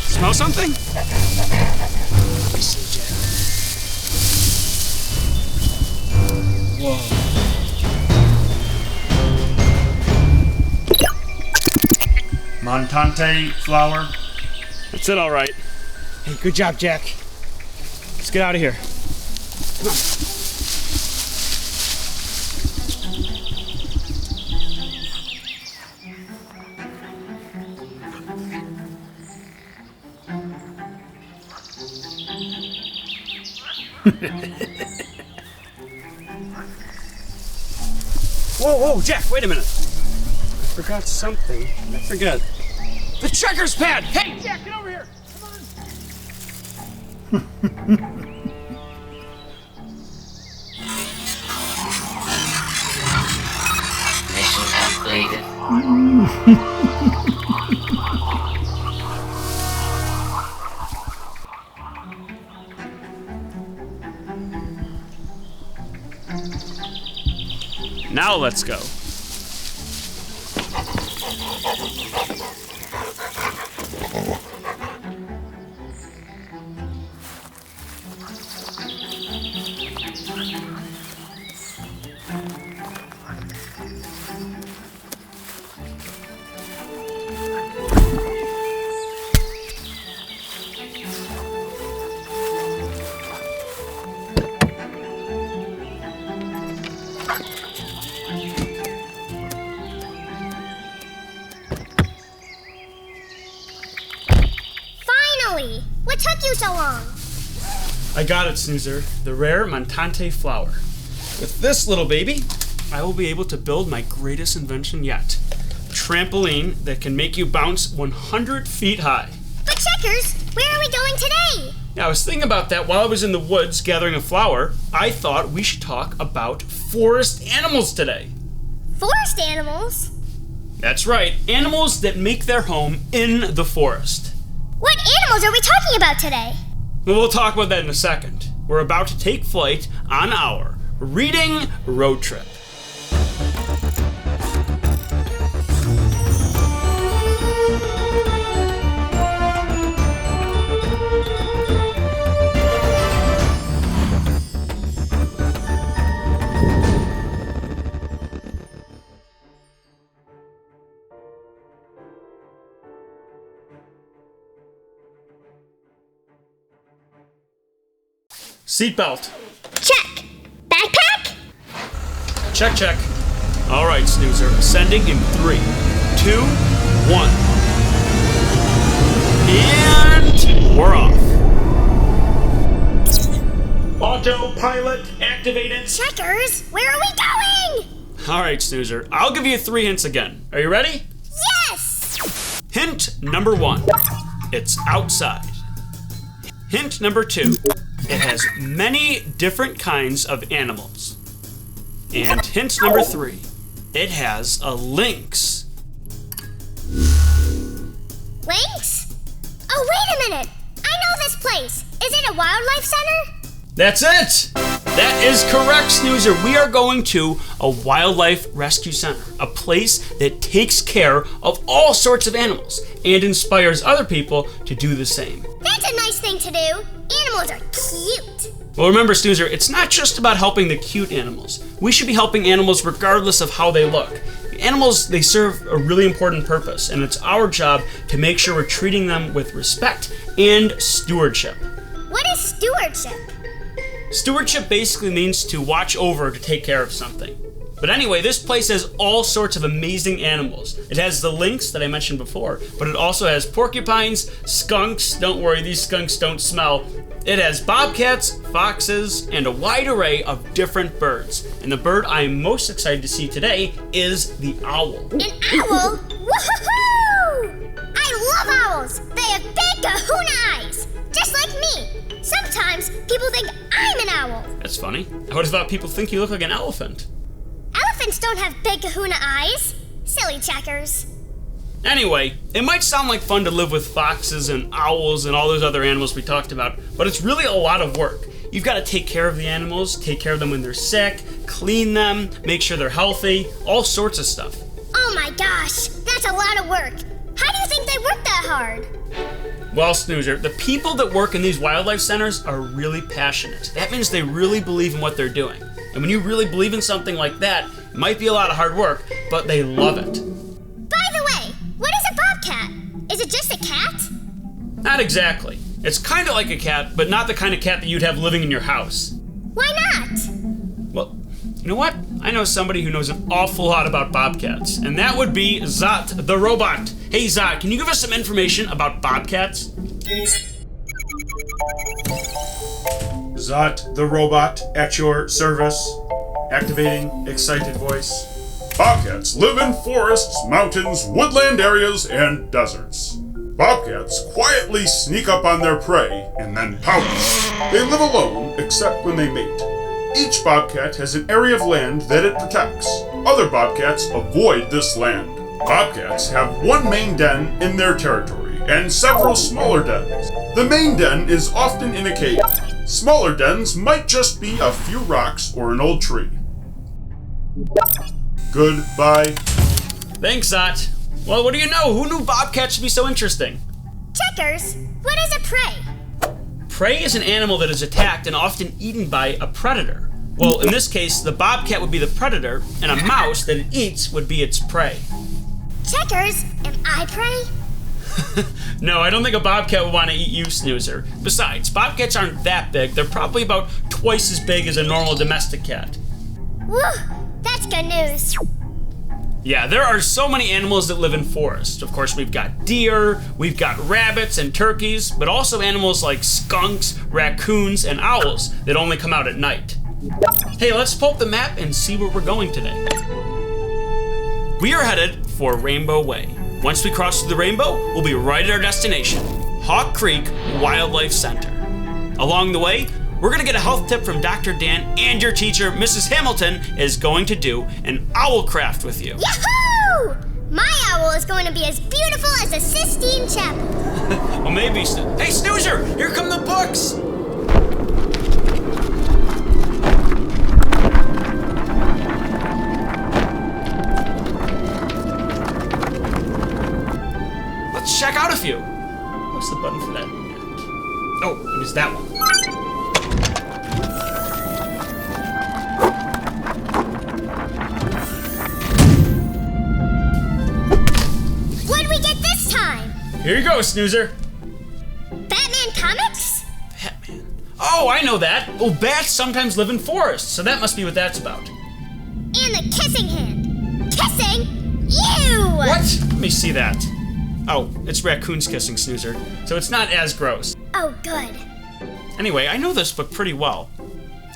Smell something? Let me see, Jack. Whoa. Montante flower. That's it, all right. Hey, good job, Jack. Let's get out of here. Come on. Whoa, Jack, wait a minute. I forgot something. I forget. The checkers pad! Hey, Jack, get over here! Come on! Mission completed. Now let's go. What took you so long? I got it, Snoozer. The rare Montante flower. With this little baby, I will be able to build my greatest invention yet. A trampoline that can make you bounce 100 feet high. But Checkers, where are we going today? Yeah, I was thinking about that while I was in the woods gathering a flower. I thought we should talk about forest animals today. Forest animals? That's right, animals that make their home in the forest. What animals are we talking about today? Well, we'll talk about that in a second. We're about to take flight on our reading road trip. Seatbelt. Check. Backpack? Check. All right, Snoozer. Ascending in 3, 2, 1. And we're off. Autopilot activated. Checkers, where are we going? All right, Snoozer. I'll give you 3 hints again. Are you ready? Yes! Hint number 1. It's outside. Hint number 2. It has many different kinds of animals. And hint number 3, it has a lynx. Lynx? Oh, wait a minute. I know this place. Is it a wildlife center? That's it! That is correct, Snoozer. We are going to a wildlife rescue center, a place that takes care of all sorts of animals and inspires other people to do the same. That's a nice thing to do. Animals are cute. Well, remember, Snoozer, it's not just about helping the cute animals. We should be helping animals regardless of how they look. Animals, they serve a really important purpose, and it's our job to make sure we're treating them with respect and stewardship. What is stewardship? Stewardship basically means to watch over, to take care of something. But anyway, this place has all sorts of amazing animals. It has the lynx that I mentioned before, but it also has porcupines, skunks, don't worry, these skunks don't smell. It has bobcats, foxes, and a wide array of different birds. And the bird I am most excited to see today is the owl. An owl? Woohoo! I love owls! They have big kahuna eyes, just like me. Sometimes people think I'm an owl. That's funny. I would have thought people think you look like an elephant. Elephants don't have big kahuna eyes. Silly Checkers. Anyway, it might sound like fun to live with foxes and owls and all those other animals we talked about, but it's really a lot of work. You've got to take care of the animals, take care of them when they're sick, clean them, make sure they're healthy, all sorts of stuff. Oh my gosh, that's a lot of work. How do you think they work that hard? Well, Snoozer, the people that work in these wildlife centers are really passionate. That means they really believe in what they're doing. And when you really believe in something like that, it might be a lot of hard work, but they love it. By the way, what is a bobcat? Is it just a cat? Not exactly. It's kind of like a cat, but not the kind of cat that you'd have living in your house. Why not? Well, you know what? I know somebody who knows an awful lot about bobcats, and that would be Zot the robot. Hey Zot, can you give us some information about bobcats? Zot the robot at your service. Activating excited voice. Bobcats live in forests, mountains, woodland areas, and deserts. Bobcats quietly sneak up on their prey and then pounce. They live alone except when they mate. Each bobcat has an area of land that it protects. Other bobcats avoid this land. Bobcats have one main den in their territory and several smaller dens. The main den is often in a cave. Smaller dens might just be a few rocks or an old tree. Goodbye. Thanks, Zot. Well, what do you know? Who knew bobcats should be so interesting? Checkers, what is a prey? Prey is an animal that is attacked and often eaten by a predator. Well, in this case, the bobcat would be the predator, and a mouse that it eats would be its prey. Checkers, am I prey? No, I don't think a bobcat would want to eat you, Snoozer. Besides, bobcats aren't that big. They're probably about twice as big as a normal domestic cat. Woo, that's good news. Yeah, there are so many animals that live in forests. Of course, we've got deer, we've got rabbits and turkeys, but also animals like skunks, raccoons, and owls that only come out at night. Hey, let's pull up the map and see where we're going today. We are headed for Rainbow Way. Once we cross through the rainbow, we'll be right at our destination, Hawk Creek Wildlife Center. Along the way, we're gonna get a health tip from Dr. Dan, and your teacher, Mrs. Hamilton, is going to do an owl craft with you. Yahoo! My owl is going to be as beautiful as the Sistine Chapel. Well, maybe. Hey, Snoozer! Here come the books! Let's check out a few. What's the button for that? Oh, it was that one. What did we get this time? Here you go, Snoozer. Batman comics? Batman. Oh, I know that. Well, bats sometimes live in forests, so that must be what that's about. And the kissing hand. Kissing? Ew! What? Let me see that. Oh, it's raccoons kissing, Snoozer, so it's not as gross. Oh, good. Anyway, I know this book pretty well.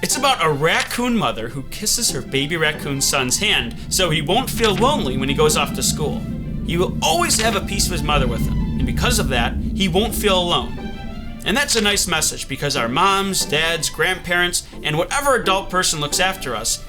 It's about a raccoon mother who kisses her baby raccoon son's hand so he won't feel lonely when he goes off to school. He will always have a piece of his mother with him, and because of that, he won't feel alone. And that's a nice message because our moms, dads, grandparents, and whatever adult person looks after us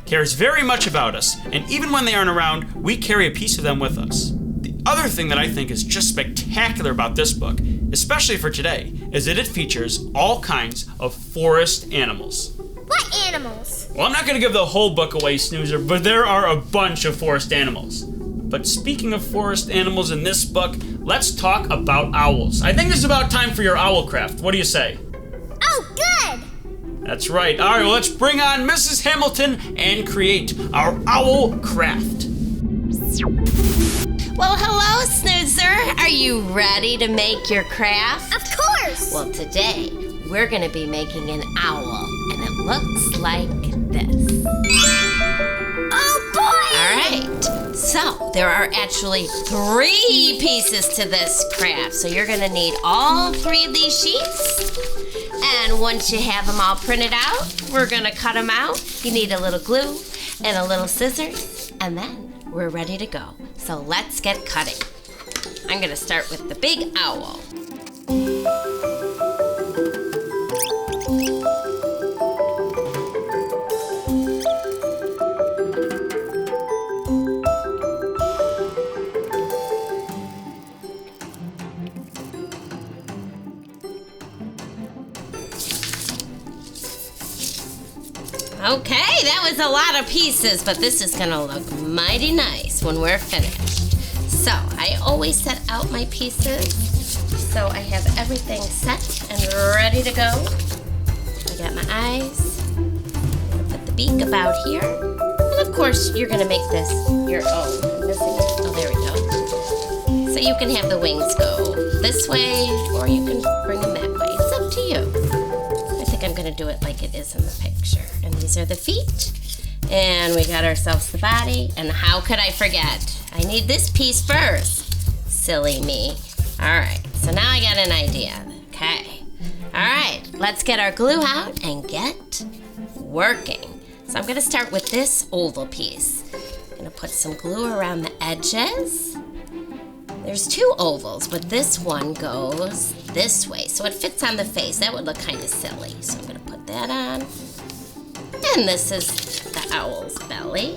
cares very much about us, and even when they aren't around, we carry a piece of them with us. The other thing that I think is just spectacular about this book, especially for today, is that it features all kinds of forest animals. What animals? Well, I'm not going to give the whole book away, Snoozer, but there are a bunch of forest animals. But speaking of forest animals in this book, let's talk about owls. I think it's about time for your owl craft. What do you say? Oh, good! That's right. All right, well, let's bring on Mrs. Hamilton and create our owl craft. Well, hello, Snoozer. Are you ready to make your craft? Of course! Well, today we're going to be making an owl, and it looks like this. Oh, boy! All right. So there are actually 3 pieces to this craft. So you're going to need all 3 of these sheets. And once you have them all printed out, we're going to cut them out. You need a little glue and a little scissors, and then we're ready to go. So let's get cutting. I'm going to start with the big owl. Okay, that was a lot of pieces, but this is gonna look mighty nice when we're finished. So, I always set out my pieces so I have everything set and ready to go. I got my eyes. I'm gonna put the beak about here. And of course, you're gonna make this your own. I'm missing it. Oh, there we go. So you can have the wings go this way, or you can bring them that way. It's up to you. I think I'm gonna do it like it is in the picture. And these are the feet. And we got ourselves the body. And how could I forget? I need this piece first. Silly me. All right, so now I got an idea. Okay. All right, let's get our glue out and get working. So I'm gonna start with this oval piece. I'm gonna put some glue around the edges. There's two ovals, but this one goes this way, so it fits on the face. That would look kind of silly, so I'm gonna put that on. And this is the owl's belly.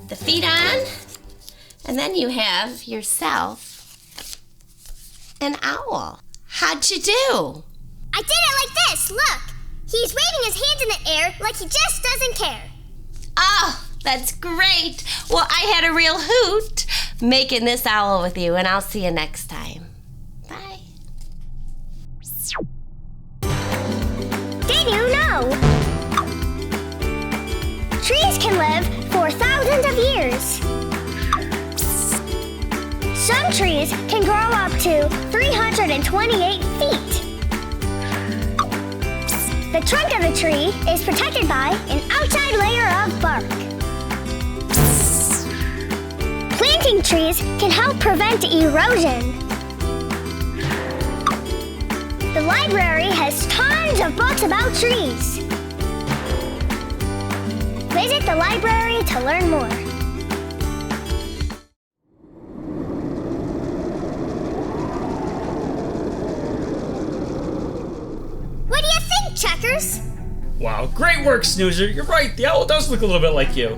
The feet on, and then you have yourself an owl. How'd you do? I did it like this, look. He's waving his hands in the air like he just doesn't care. Oh, that's great. Well, I had a real hoot making this owl with you, and I'll see you next time. Bye. Did you know? Trees can live for thousands of years. Some trees can grow up to 328 feet. The trunk of the tree is protected by an outside layer of bark. Planting trees can help prevent erosion. The library has tons of books about trees. Visit the library to learn more. What do you think, Checkers? Wow, great work, Snoozer. You're right, the owl does look a little bit like you.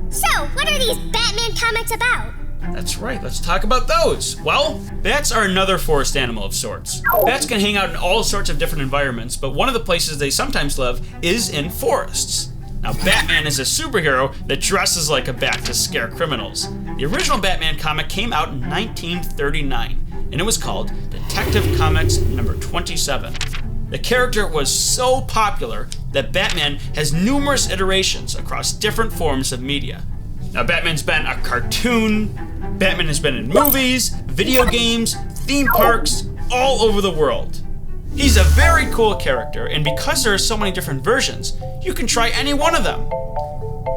So, what are these Batman comics about? That's right, let's talk about those. Well, bats are another forest animal of sorts. Bats can hang out in all sorts of different environments, but one of the places they sometimes live is in forests. Now, Batman is a superhero that dresses like a bat to scare criminals. The original Batman comic came out in 1939, and it was called Detective Comics number 27. The character was so popular that Batman has numerous iterations across different forms of media. Now, Batman's been a cartoon, Batman has been in movies, video games, theme parks, all over the world. He's a very cool character, and because there are so many different versions, you can try any one of them.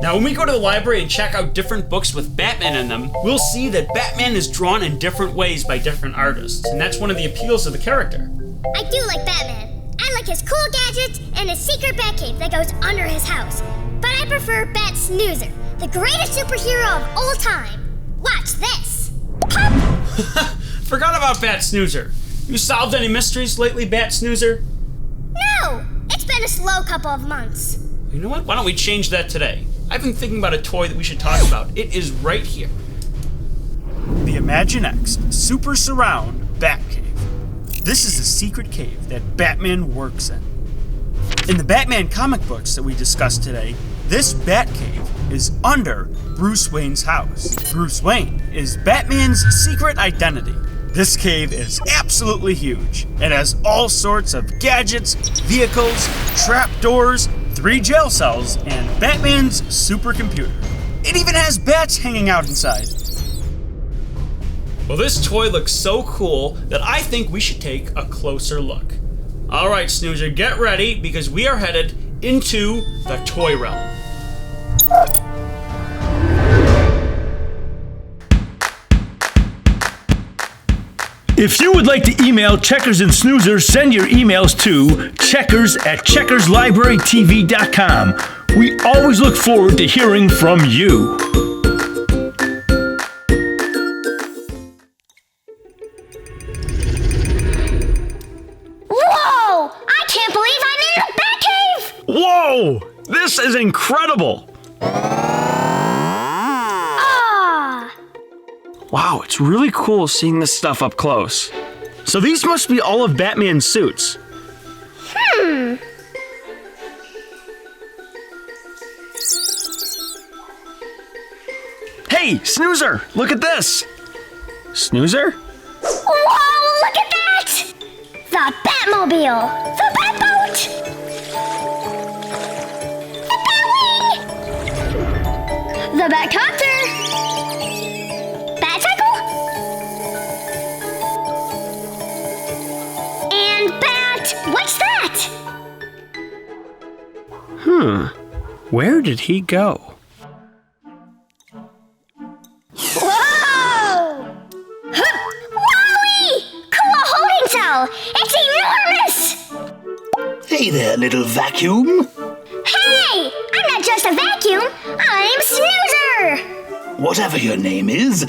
Now, when we go to the library and check out different books with Batman in them, we'll see that Batman is drawn in different ways by different artists, and that's one of the appeals of the character. I do like Batman. I like his cool gadgets and his secret Batcave that goes under his house. But I prefer Bat Snoozer, the greatest superhero of all time. Watch this. Pop! Forgot about Bat Snoozer. You solved any mysteries lately, Bat Snoozer? No! It's been a slow couple of months. You know what? Why don't we change that today? I've been thinking about a toy that we should talk about. It is right here. The ImagineX Super Surround Batcave. This is a secret cave that Batman works in. In the Batman comic books that we discussed today, this Batcave is under Bruce Wayne's house. Bruce Wayne is Batman's secret identity. This cave is absolutely huge. It has all sorts of gadgets, vehicles, trapdoors, 3 jail cells, and Batman's supercomputer. It even has bats hanging out inside. Well, this toy looks so cool that I think we should take a closer look. All right, Snoozer, get ready because we are headed into the toy realm. If you would like to email Checkers and Snoozer, send your emails to checkers@checkerslibrarytv.com. We always look forward to hearing from you. Whoa! I can't believe I'm in the Batcave! Whoa! This is incredible! Wow, it's really cool seeing this stuff up close. So these must be all of Batman's suits. Hey, Snoozer, look at this. Snoozer? Whoa, look at that! The Batmobile! The Batboat! The Batwing! The Batcopter! Batcycle! And what's that? Where did he go? Whoa! Wowie! Cool holding cell! It's enormous! Hey there, little vacuum. Hey! I'm not just a vacuum! I'm Snoozer! Whatever your name is,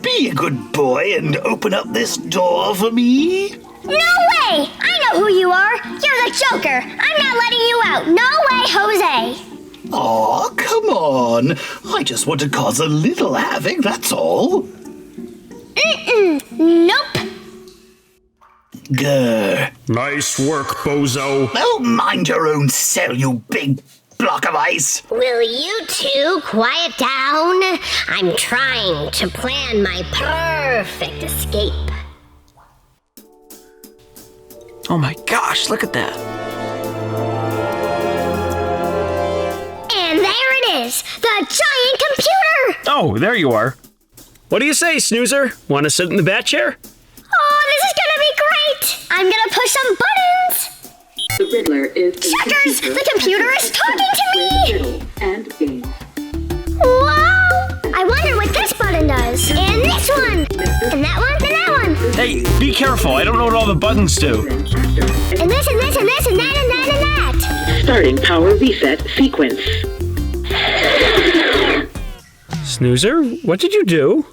be a good boy and open up this door for me. No way! I know who you are! You're the Joker! I'm not letting you out! No way, Jose! Aw, come on. I just want to cause a little havoc, that's all. Nope! Grr. Nice work, bozo. Oh, mind your own cell, you big block of ice. Will you two quiet down? I'm trying to plan my perfect escape. Oh my gosh, look at that. And there it is! The giant computer! Oh, there you are. What do you say, Snoozer? Want to sit in the bat chair? Oh, this is gonna be great! I'm gonna push some buttons! The Riddler is Checkers! The computer is talking to me! riddle and games. Whoa! I wonder what this button does. And this one! And that one, and that one! Hey, be careful. I don't know what all the buttons do. And this, and this, and this, and that, and that, and that! Starting power reset sequence. Snoozer, what did you do?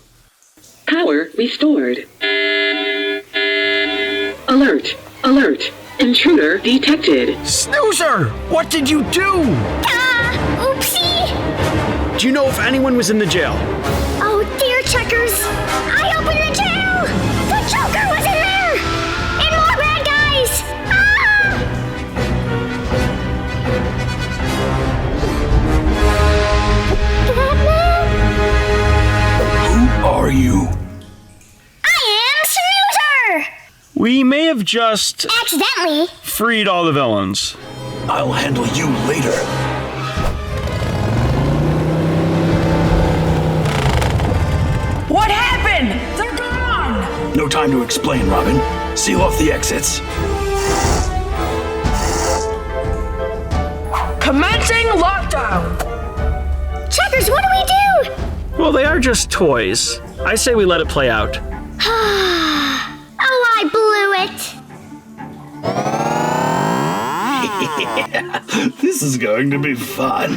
Power restored. Alert! Alert! Intruder detected. Snoozer, what did you do? Oopsie! Do you know if anyone was in the jail? Oh dear, Checkers! I opened the jail! The Joker was in there! And more bad guys! Batman? Who are you? I am Snoozer! We may have just Accidentally. freed all the villains. I'll handle you later. What happened? They're gone! No time to explain, Robin. Seal off the exits. Commencing lockdown! Checkers, what do we do? Well, they are just toys. I say we let it play out. Oh, I blew it. This is going to be fun.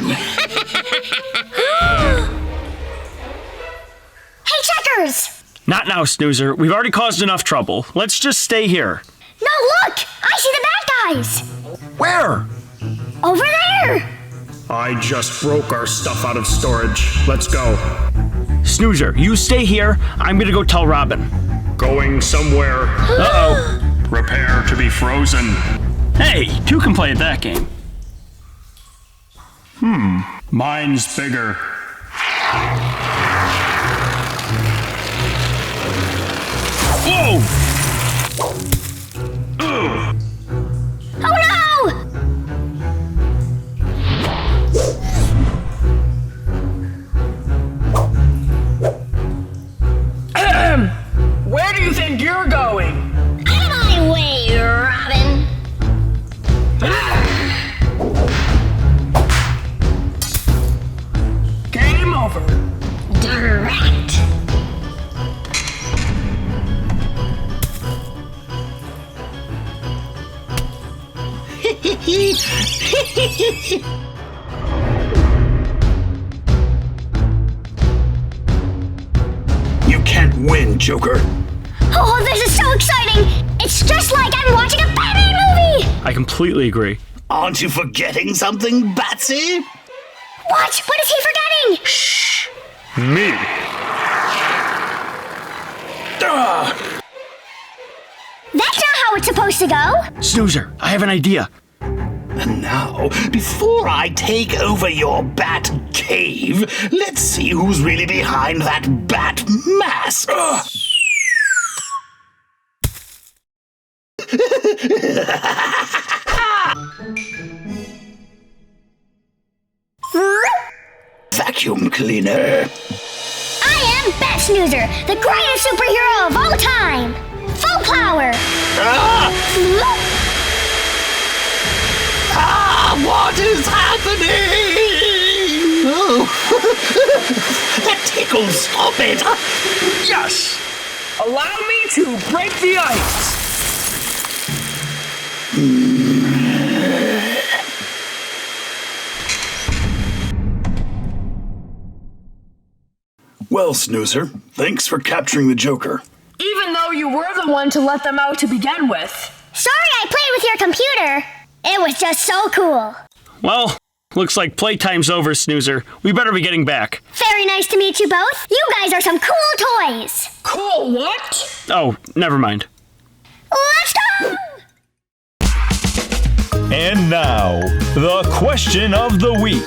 Hey, Checkers! Not now, Snoozer. We've already caused enough trouble. Let's just stay here. No, look! I see the bad guys! Where? Over there! I just broke our stuff out of storage. Let's go. Snoozer, you stay here. I'm gonna go tell Robin. Going somewhere. Uh-oh. Prepare to be frozen. Hey, two can play at that game. Mine's bigger. Whoa! Oh no! Where do you think you're going? Out of my way, Robin! Game over. Direct! You can't win, Joker. Oh, this is so exciting! It's just like I'm watching a Batman movie! I completely agree. Aren't you forgetting something, Batsy? What? What is he forgetting? Me. That's not how it's supposed to go. Snoozer, I have an idea. And now, before I take over your bat cave, let's see who's really behind that bat mask. Vacuum cleaner. I am Bat Snoozer, the greatest superhero of all time. Full power. What is happening? Oh. That tickles. Stop it. Yes! Allow me to break the ice! Well, Snoozer, thanks for capturing the Joker. Even though you were the one to let them out to begin with. Sorry I played with your computer. It was just so cool. Well, looks like playtime's over, Snoozer. We better be getting back. Very nice to meet you both. You guys are some cool toys. Cool what? Oh, never mind. Let's go! And now, the question of the week.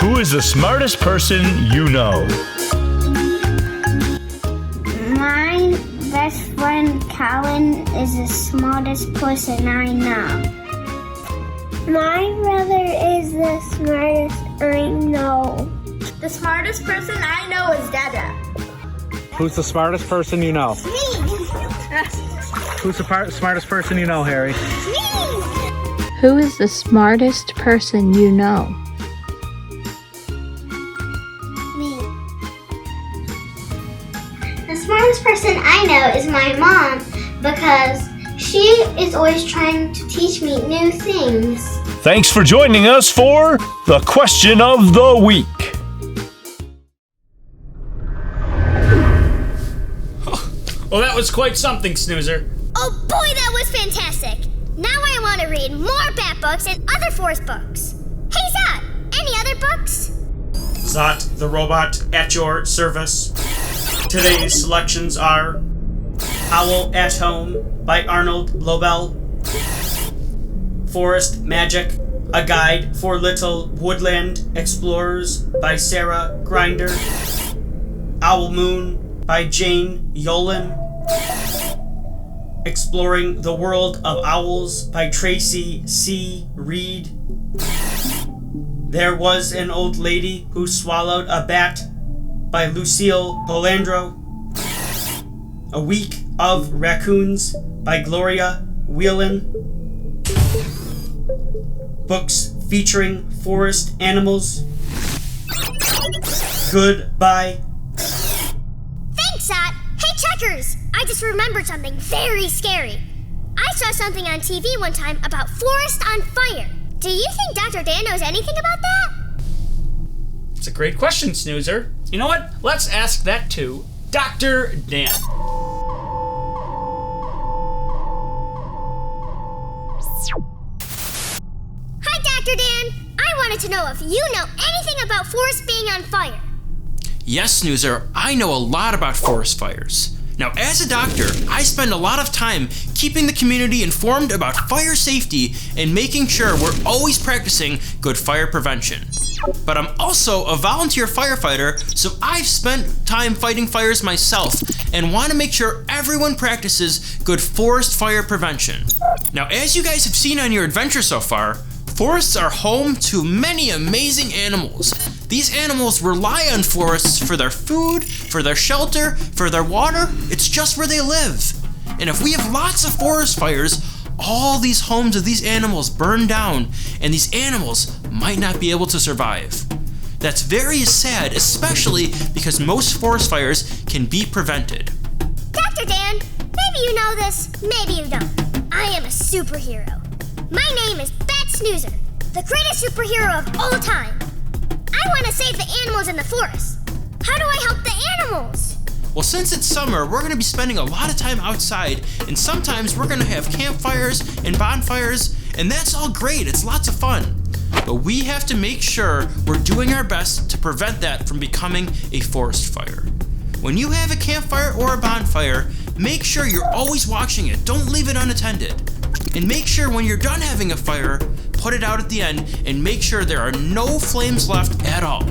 Who is the smartest person you know? My best friend Colin is the smartest person I know. My brother is the smartest I know. The smartest person I know is Dada. Who's the smartest person you know? Me! Who's the smartest person you know, Harry? Me! Who is the smartest person you know? Me. The smartest person I know is my mom because she is always trying to teach me new things. Thanks for joining us for the question of the week. Well, that was quite something, Snoozer. Oh boy, that was fantastic! Now I want to read more Bat books and other Force books. Hey Zot, any other books? Zot the robot at your service. Today's selections are Owl at Home by Arnold Lobel, Forest Magic, A Guide for Little Woodland Explorers by Sarah Grinder, Owl Moon by Jane Yolen, Exploring the World of Owls by Tracy C. Reed, There Was an Old Lady Who Swallowed a Bat by Lucille Polandro, A Week of Raccoons by Gloria Whelan, books featuring forest animals, Goodbye. Thanks, Zot. Hey, Checkers! I just remembered something very scary. I saw something on TV one time about forest on fire. Do you think Dr. Dan knows anything about that? It's a great question, Snoozer. You know what? Let's ask that to Dr. Dan. Hi, Dr. Dan. I wanted to know if you know anything about forests being on fire. Yes, Snoozer, I know a lot about forest fires. Now, as a doctor, I spend a lot of time keeping the community informed about fire safety and making sure we're always practicing good fire prevention. But I'm also a volunteer firefighter, so I've spent time fighting fires myself and want to make sure everyone practices good forest fire prevention. Now, as you guys have seen on your adventure so far, forests are home to many amazing animals. These animals rely on forests for their food, for their shelter, for their water. It's just where they live. And if we have lots of forest fires, all these homes of these animals burn down, and these animals might not be able to survive. That's very sad, especially because most forest fires can be prevented. Dr. Dan, maybe you know this, maybe you don't. I am a superhero. My name is Bat Snoozer, the greatest superhero of all time. I want to save the animals in the forest. How do I help the animals? Well, since it's summer, we're going to be spending a lot of time outside, and sometimes we're going to have campfires and bonfires, and that's all great. It's lots of fun. but we have to make sure we're doing our best to prevent that from becoming a forest fire. When you have a campfire or a bonfire, make sure you're always watching it. Don't leave it unattended. And make sure when you're done having a fire, put it out at the end and make sure there are no flames left at all.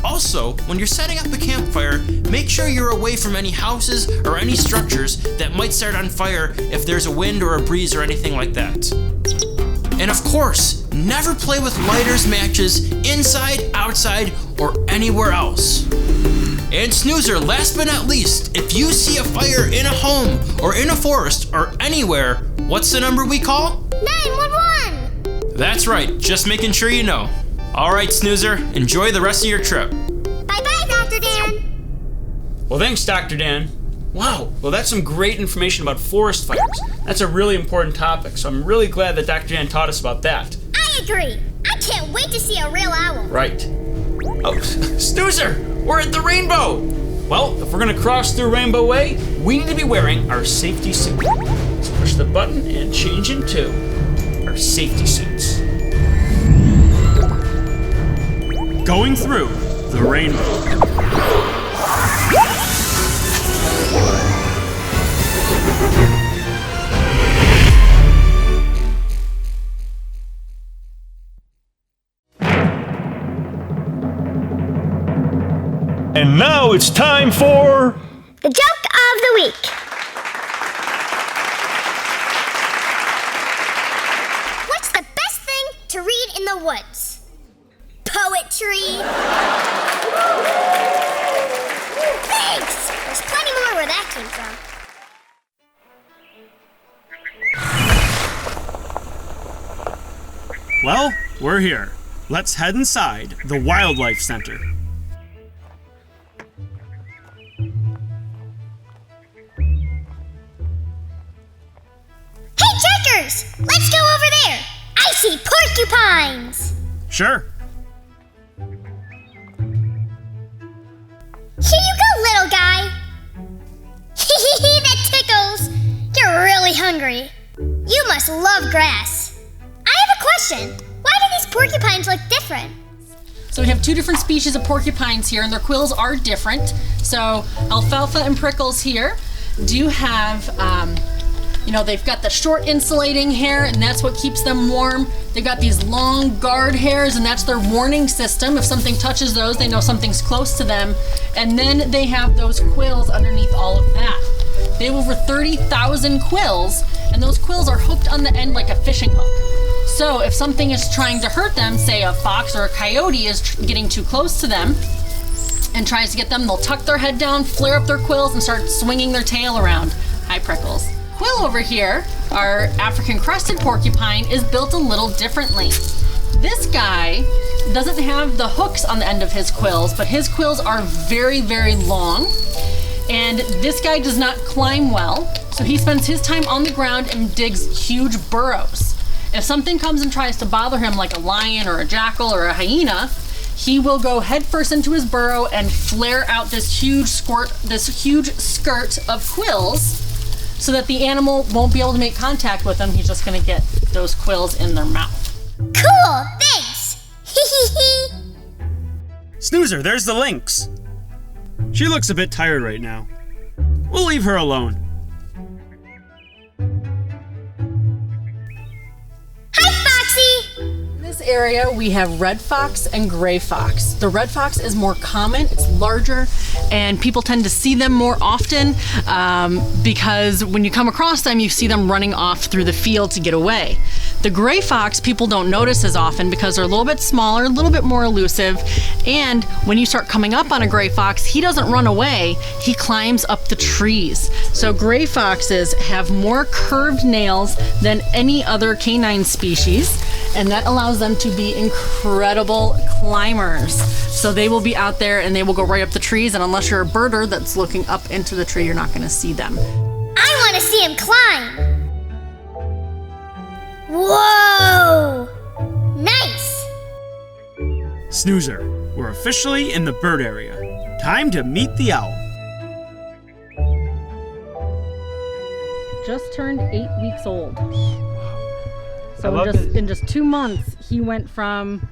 Also, when you're setting up a campfire, make sure you're away from any houses or any structures that might start on fire if there's a wind or a breeze or anything like that. And of course, never play with lighters, matches, inside, outside, or anywhere else. And Snoozer, last but not least, if you see a fire in a home or in a forest or anywhere, what's the number we call? 911! That's right, just making sure you know. Alright, Snoozer, enjoy the rest of your trip. Bye-bye, Dr. Dan! Well, thanks, Dr. Dan. Wow, well, that's some great information about forest fires. That's a really important topic, so I'm really glad that Dr. Dan taught us about that. I agree. I can't wait to see a real owl. Right. Oh, Snoozer, we're at the rainbow. Well, if we're gonna cross through Rainbow Way, we need to be wearing our safety suit. Let's push the button and change into our safety suits. Going through the rainbow. And now it's time for The joke of the week. What's the best thing to read in the woods? Poetry. Thanks! There's plenty more where that came from. Well, we're here. Let's head inside the Wildlife Center. Hey, checkers! Let's go over there. I see porcupines. Sure. Here you go, little guy. That tickles. You're really hungry. You must love grass. I have a question. Why do these porcupines look different? So we have two different species of porcupines here, and their quills are different. So alfalfa and prickles here do have, they've got the short insulating hair, and that's what keeps them warm. They've got these long guard hairs, and that's their warning system. If something touches those, they know something's close to them. And then they have those quills underneath all of that. They have over 30,000 quills, and those quills are hooked on the end like a fishing hook. So if something is trying to hurt them, say a fox or a coyote is getting too close to them and tries to get them, they'll tuck their head down, flare up their quills, and start swinging their tail around. Hi, Prickles. Quill over here, our African crested porcupine, is built a little differently. This guy doesn't have the hooks on the end of his quills, but his quills are very, very long. And this guy does not climb well, so he spends his time on the ground and digs huge burrows. If something comes and tries to bother him, like a lion or a jackal or a hyena, he will go headfirst into his burrow and flare out this huge skirt of quills, so that the animal won't be able to make contact with him. He's just gonna get those quills in their mouth. Cool, thanks. Snoozer, there's the lynx. She looks a bit tired right now. We'll leave her alone. Hi, Foxy. In this area, we have red fox and gray fox. The red fox is more common, it's larger, and people tend to see them more often because when you come across them, you see them running off through the field to get away. The gray fox, people don't notice as often because they're a little bit smaller, a little bit more elusive, and when you start coming up on a gray fox, he doesn't run away, he climbs up the trees. So gray foxes have more curved nails than any other canine species, and that allows them to be incredible climbers. So they will be out there and they will go right up the trees, and unless you're a birder that's looking up into the tree, you're not going to see them. I want to see him climb. Whoa! Nice! Snoozer, we're officially in the bird area. Time to meet the owl. Just turned 8 weeks old. So in just 2 months, he went from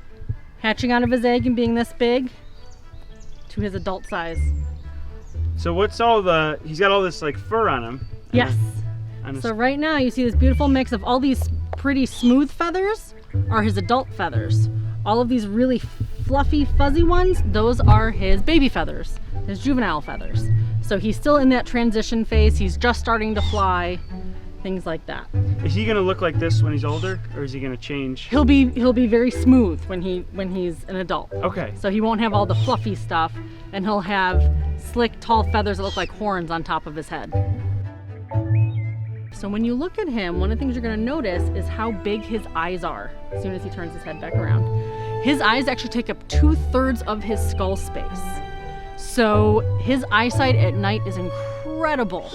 hatching out of his egg and being this big to his adult size. So what's he's got all this like fur on him. Yes. So right now you see this beautiful mix of all these pretty smooth feathers are his adult feathers. All of these really fluffy, fuzzy ones, those are his baby feathers, his juvenile feathers. So he's still in that transition phase. He's just starting to fly, things like that. Is he gonna look like this when he's older, or is he gonna change? He'll be very smooth when he's an adult. Okay. So he won't have all the fluffy stuff, and he'll have slick, tall feathers that look like horns on top of his head. So when you look at him, one of the things you're gonna notice is how big his eyes are as soon as he turns his head back around. His eyes actually take up 2/3 of his skull space. So his eyesight at night is incredible,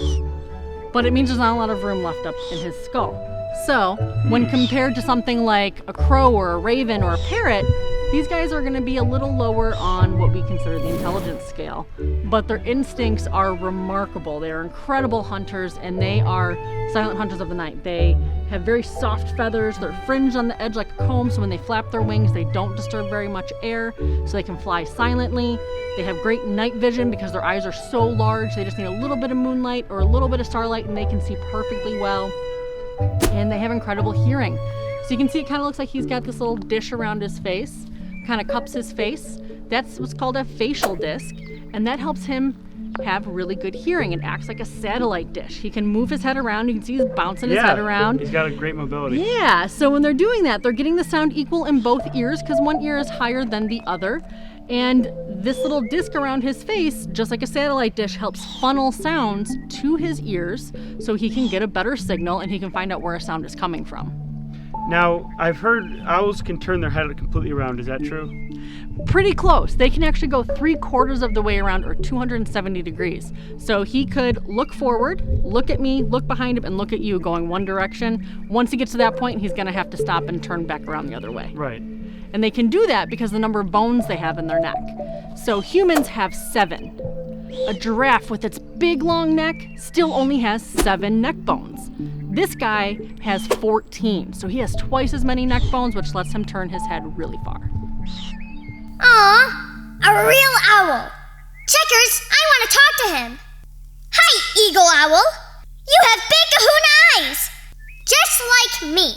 but it means there's not a lot of room left up in his skull. So when compared to something like a crow or a raven or a parrot, these guys are gonna be a little lower on what we consider the intelligence scale, but their instincts are remarkable. They are incredible hunters, and they are silent hunters of the night. They have very soft feathers. They're fringed on the edge like a comb, so when they flap their wings, they don't disturb very much air, so they can fly silently. They have great night vision because their eyes are so large. They just need a little bit of moonlight or a little bit of starlight, and they can see perfectly well. And they have incredible hearing. So you can see it kind of looks like he's got this little dish around his face, kind of cups his face. That's what's called a facial disc, and that helps him have really good hearing. It acts like a satellite dish. He can move his head around. You can see he's bouncing his head around. He's got a great mobility. Yeah, so when they're doing that, they're getting the sound equal in both ears because one ear is higher than the other. And this little disc around his face, just like a satellite dish, helps funnel sounds to his ears so he can get a better signal and he can find out where a sound is coming from. Now, I've heard owls can turn their head completely around. Is that true? Pretty close. They can actually go 3/4 of the way around, or 270 degrees. So he could look forward, look at me, look behind him, and look at you going one direction. Once he gets to that point, he's going to have to stop and turn back around the other way. Right. And they can do that because of the number of bones they have in their neck. So humans have 7. A giraffe with its big long neck still only has 7 neck bones. This guy has 14, so he has twice as many neck bones, which lets him turn his head really far. Aw, a real owl. Checkers, I want to talk to him. Hi, eagle owl. You have big kahuna eyes, just like me.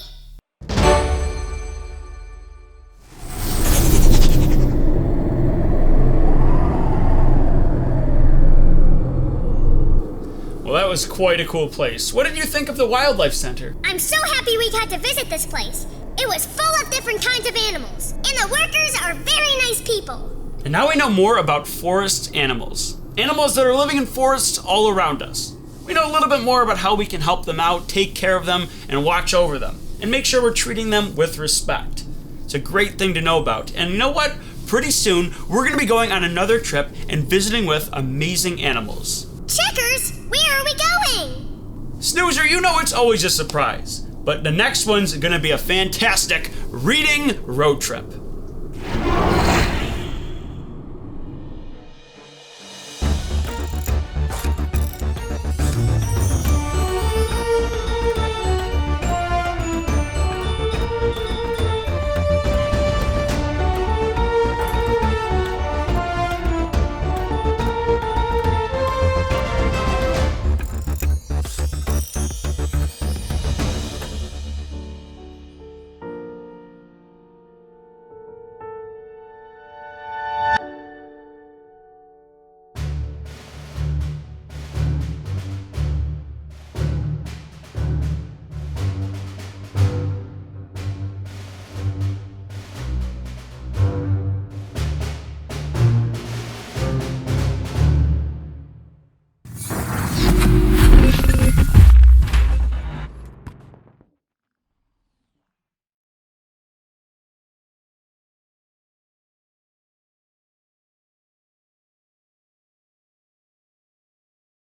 Well, that was quite a cool place. What did you think of the Wildlife Center? I'm so happy we got to visit this place. It was full of different kinds of animals, and the workers are very nice people. And now we know more about forest animals. Animals that are living in forests all around us. We know a little bit more about how we can help them out, take care of them, and watch over them, and make sure we're treating them with respect. It's a great thing to know about. And you know what? Pretty soon, we're going to be going on another trip and visiting with amazing animals. Checkers, where are we going? Snoozer, you know it's always a surprise. But the next one's going to be a fantastic reading road trip.